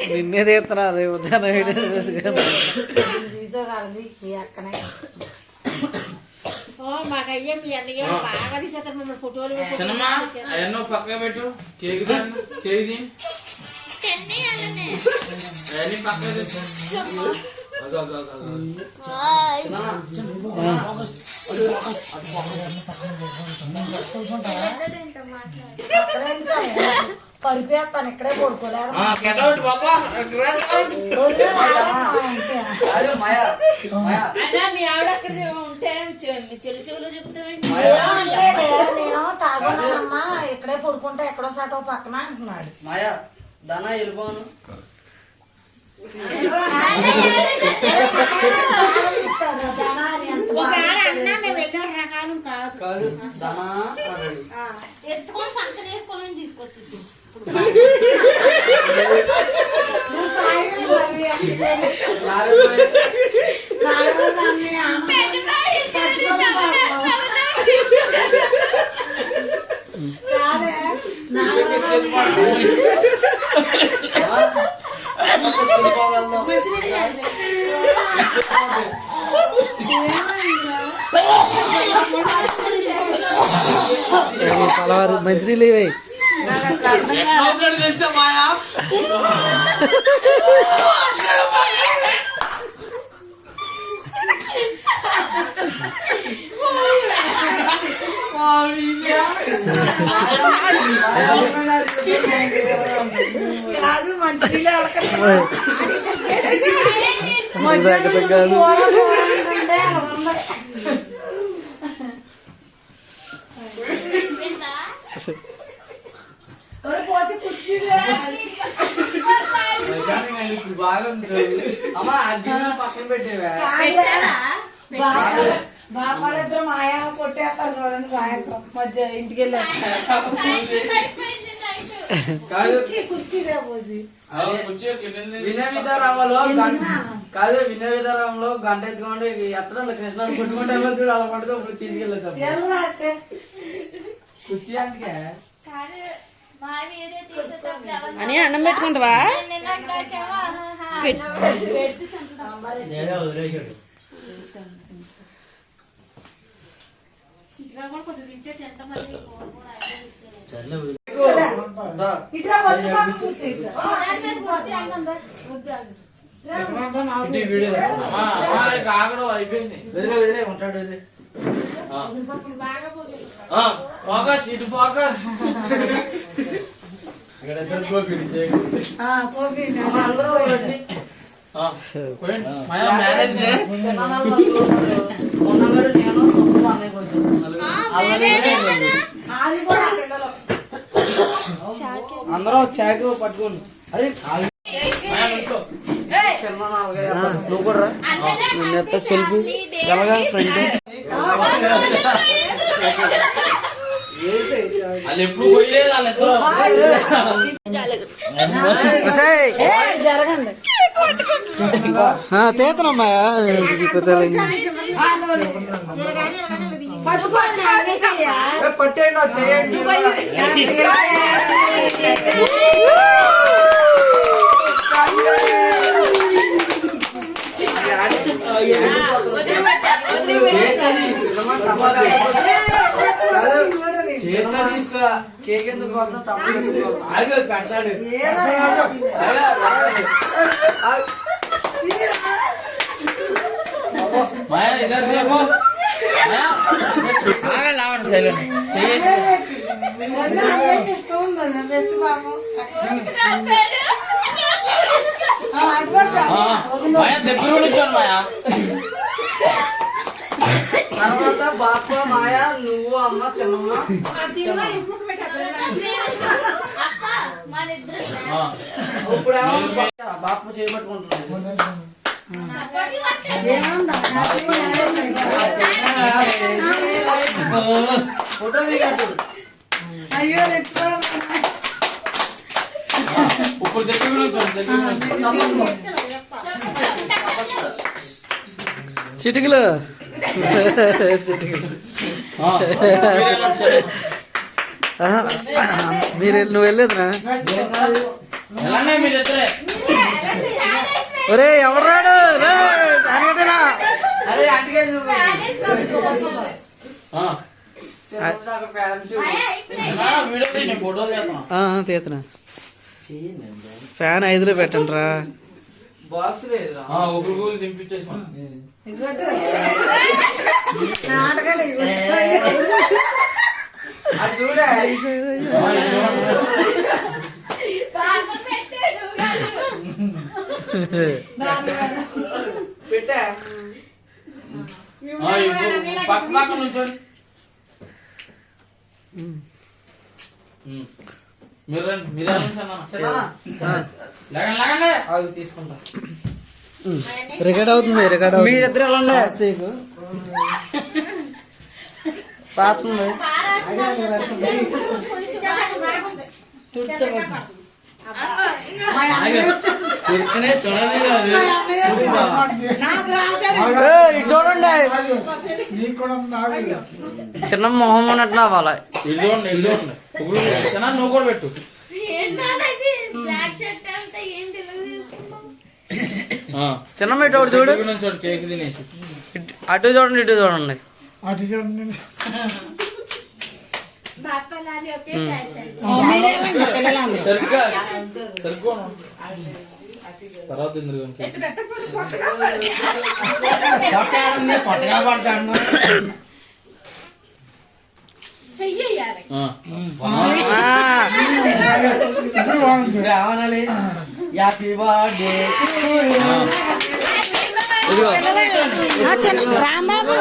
నిన్నే తీస్తున్నారు మాకు అయ్యే మీ అన్నయ్య బాగా తీసేస్తారు మమ్మల్ని ఫోటోలు ఎన్నో పక్కన పెట్టు కేక్ కేక్ పక్కన పరిపేస్తాను ఇక్కడే పడుకోలేదు మీ ఆవిడ అక్కడ ఉంటే చెల్లి చెవులో చెప్తామండి నేను తాగున్నానమ్మా ఇక్కడే పడుకుంటే ఎక్కడో సాటో పక్కన అంటున్నాడు మాయా దానా వెళ్ళిపోను రకాలు కాదు ఎత్తుకొని సంకలు వేసుకోవాలని తీసుకొచ్చింది పలవారు మంత్రులు ఇవి మాయా కాదు మంచి పోసి కుర్చీ అమ్మా పక్కన పెట్టేవా బాపాలిద్దరు మాయా కొట్టేస్తారు చూడండి సాయంత్రం మధ్య ఇంటికి వెళ్ళారు కుర్చీలే పోసి వినయ విధానంలో కాదు వినయ విధానంలో గంట ఎత్తుకోండి ఎత్తడం కృష్ణ కొట్టుకుంటే చూడు అలా పట్టుకో తీసుకెళ్ళదు కుర్చీ అంటే అని అన్నం పెట్టుకుంటావా అయిపోయింది ఉంటాడు ఫోకస్ ఇటు ఫోకస్ మ్యారేజ్ అందరూ చాకు పట్టుకోండి అరే నువ్వు కూడా నిన్న సెల్ఫీ ఎలాగా ఫ్రెండ్ వాళ్ళు ఎప్పుడు పోయలేదు వాళ్ళిద్దరు జరగండి తేతనమ్మా పట్టేయండి చేయండి చేత తీసుకో కేక్ ఎందుకు పెట్టాడు మాయా ఇద్దరు మాయా దగ్గర ఉంచాను మాయా తర్వాత బాప మాయా నువ్వు అమ్మ చిన్నమ్మ ఇప్పుడు బాప చేయబట్టుకుంటున్నాను ఫోటో దిగాడు అయ్యో ఇప్పుడు దగ్గర నుంచోండి, దగ్గర నుంచోండి. చిటికలు ఆ, మీరే వెళ్ళండి, సరే. నువ్వు వెళ్ళేదిరా వెళ్ళండి మీరిద్దరే. ఒరే ఎవరు రాడు రే అడిగేటరా అరే అందుకే నువ్వు ఆ, ఎలా వీడియో తీయి, నేను ఫోటో తీస్తున్నా. తీతనా ఫ్యాన్ 5లో పెట్టండి రా బాక్స్ లేదురా. ఒకరి గోలు దింపించేసాం. అది చూడే పెట్టా. పక్క పక్క నుంచోండి. మీరు రండి, మీరే రండి సార్ నాన్న. చిన్న లేకండి, లేకండి. ఆగు తీసుకుంటా. రికార్డ్ అవుతుంది మీరిద్దరు వెళ్ళండి. పాతుంది. చూడండి చిన్న మొహం ఉన్నట్టు అవ్వాలి. ఇల్లు చూడండి, ఇల్లు చూడండి. ఒకరు చిన్న నువ్వు కూడా పెట్టు. చిన్న మీట ఒకటి చూడు దగ్గర నుంచోండి, కేక్ తినేసి. అటు చూడండి ఇటు చూడండి సరిగ్గా సరిగ్గా తర్వాత ఎందుకు కొట్టగా పడతాను. రావనాలి. హ్యాపీ బర్త్డే రాంబాబు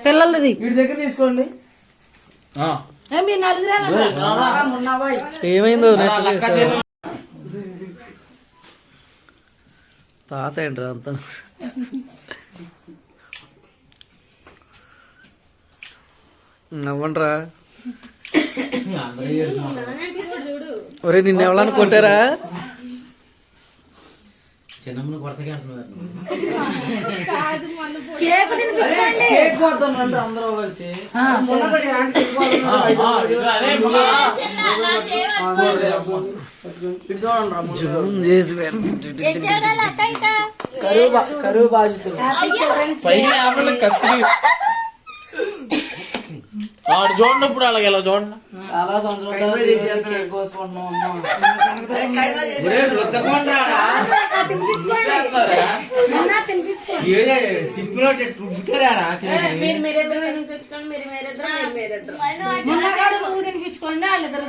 పిల్లలది వీడి దగ్గర తీసుకోండి. మీరు నలుగురు ఏమైందో తాత ఏంట్రా అంతా నవ్వండ్రా ఒరే నిన్న ఎవరన్నా కొట్టారా చిన్నమ్మను కొడతగా కేక్ తినిపించండి. కేక్ కోద్దాం రండి అందరూ కలిసి. మునగడి హ్యాండ్ తీసుకోవాలి. కరువు బాధితులు. వాడు చూడండి, ఇప్పుడు అలాగే ఎలా చూడండి. చాలా సంవత్సరాలు కేక్ కోసుకుంటున్నాం. మీరిద్దరు తినిపించుకోండి. మీరిద్దరు మున్నగాడు నువ్వు తినిపించుకోండి. వాళ్ళిద్దరు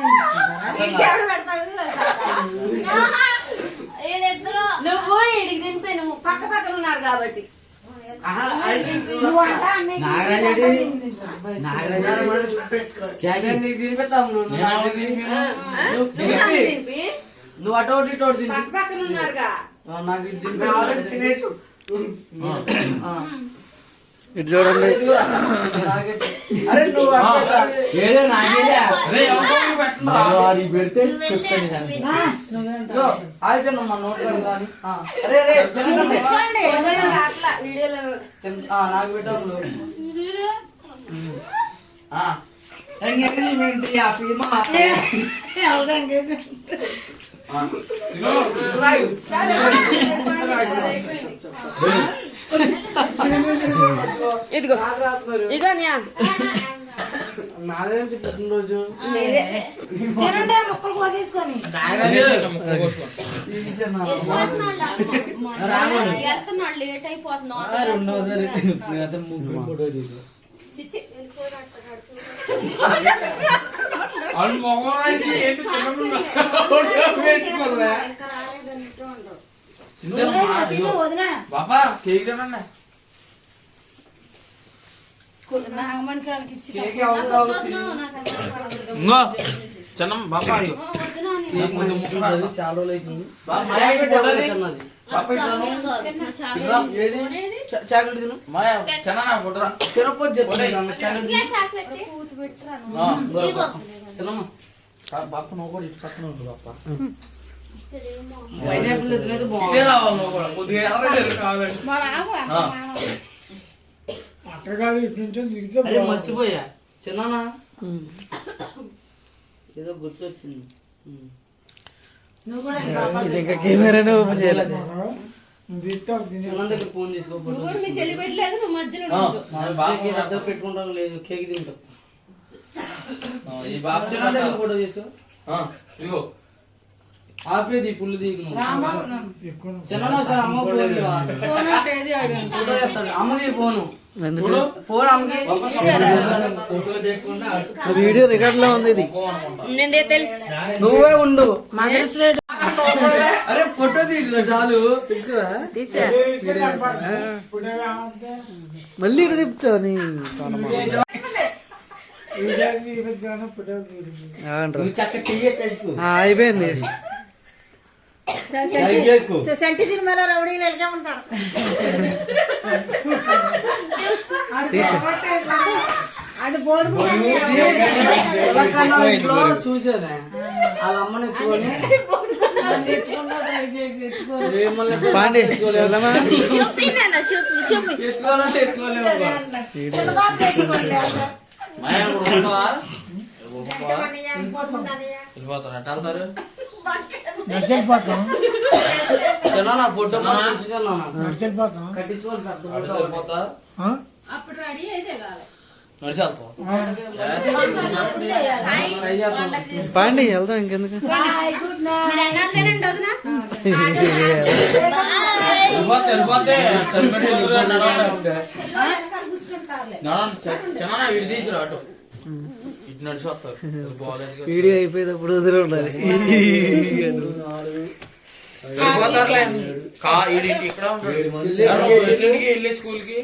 నువ్వు ఇడికి తినిపోయి నువ్వు పక్క పక్కన ఉన్నారు కాబట్టి నువ్వు అటు ఒకటి ఇటు ఒకటి పక్క పక్కన ఉన్నారుగా. నాకు ఇటు తినేసి ఇటు చూడండి అరే నువ్వు పెడితే ఆలోచన మా నోట్ కానీ అరే రే తినిపించుకోండి. అట్లా వీడియోలో నాకు పెట్టాము. ఇదిగో ఇదిగో నాదేంటి పుట్టినరోజు తినండి ముక్కలు కోసేసుకొని. లేట్ అయిపోతుంది. ఫోటో తీసు బాబా కేక్ తినండి. నాగమణికాలకి ఇచ్చి కేక్ ఎవరు కావాలి? ఇంకో చిన్న బాబా అయ్యో చాలా రోజులు అవుతుంది. బాబా మాయకి ఫోటో తీ. పాప ఇట్లా ఏది చాక్లెట్ తిను మాయా చిన్న ఫోటో తినపోతే చెప్తాను చాక్లెట్ చిన్నమ్మ పాప నువ్వు కూడా ఇటు పక్కన ఉండు పాప పైనాపిల్ తినేది ఇదే బాగుంది రావాలి నువ్వు కూడా కొద్దిగా ఎవరైతే కావాలండి అరే మర్చిపోయా చిన్ననా ఏదో గుర్తొచ్చింది నువ్వు కూడా ఇంకా కెమెరానే ఓపెన్ చేయలేదు చిన్న దగ్గర ఫోన్ తీసుకో మీ చెల్లి పెట్టలేదు నువ్వు మధ్యలో అద్దరు పెట్టుకుంటావు లేదు కేక్ తింటావు ఈ బాబు చిన్న దగ్గర ఫోటో తీసుకో ఇదిగో ఆపేది ఫుల్ దిగు చిన్న సార్ అమ్మ ఫోన్ ఇవ్వా. ఫోటో చేస్తాడు అమ్మకి ఫోను ఫోన్ అమ్మకి వీడియో రికార్డ్ లో ఉంది ఇది. నువ్వే ఉండు అరే ఫోటో తీయరా చాలు మళ్ళీ ఇక్కడ చెప్తావు నీ చక్క చెయ్యి తెలుసుకో అయిపోయింది. సెంటి సినిమాలో రౌడీలు ఎలాగే ఉంటారు. అది బోర్డు చూసానే వాళ్ళ అమ్మని ఎత్తుకొని పాండి వెళ్దామా? ఎత్తుకోవాలంటే ఎత్తుకోలేము మాయా ఇప్పుడు ఉంటావా? వెళ్ళిపోతారు ఎట్ట వెళ్తారు చిన్న నా ఫోటో కట్టించుకోవాలి పెద్ద అటు ఫోటో. వెళ్ళిపోతా అప్పుడు రెడీ అయితే కావాలి నడిచి వెళ్తావా ట్రై చేద్దాం. పాండి వెళ్దాం ఇంకెందుకు. వెళ్ళిపోతే సరిపెట్టుకోదు చిన్న వీడు తీసుకురా అటు ఇటు నడిచి వస్తారు బాగాలేదు వీడియో అయిపోయేటప్పుడు వదిలి ఉండాలి. వెళ్ళిపోతారులే ఇక్కడ ఉంటాడు వెళ్ళి స్కూల్ కి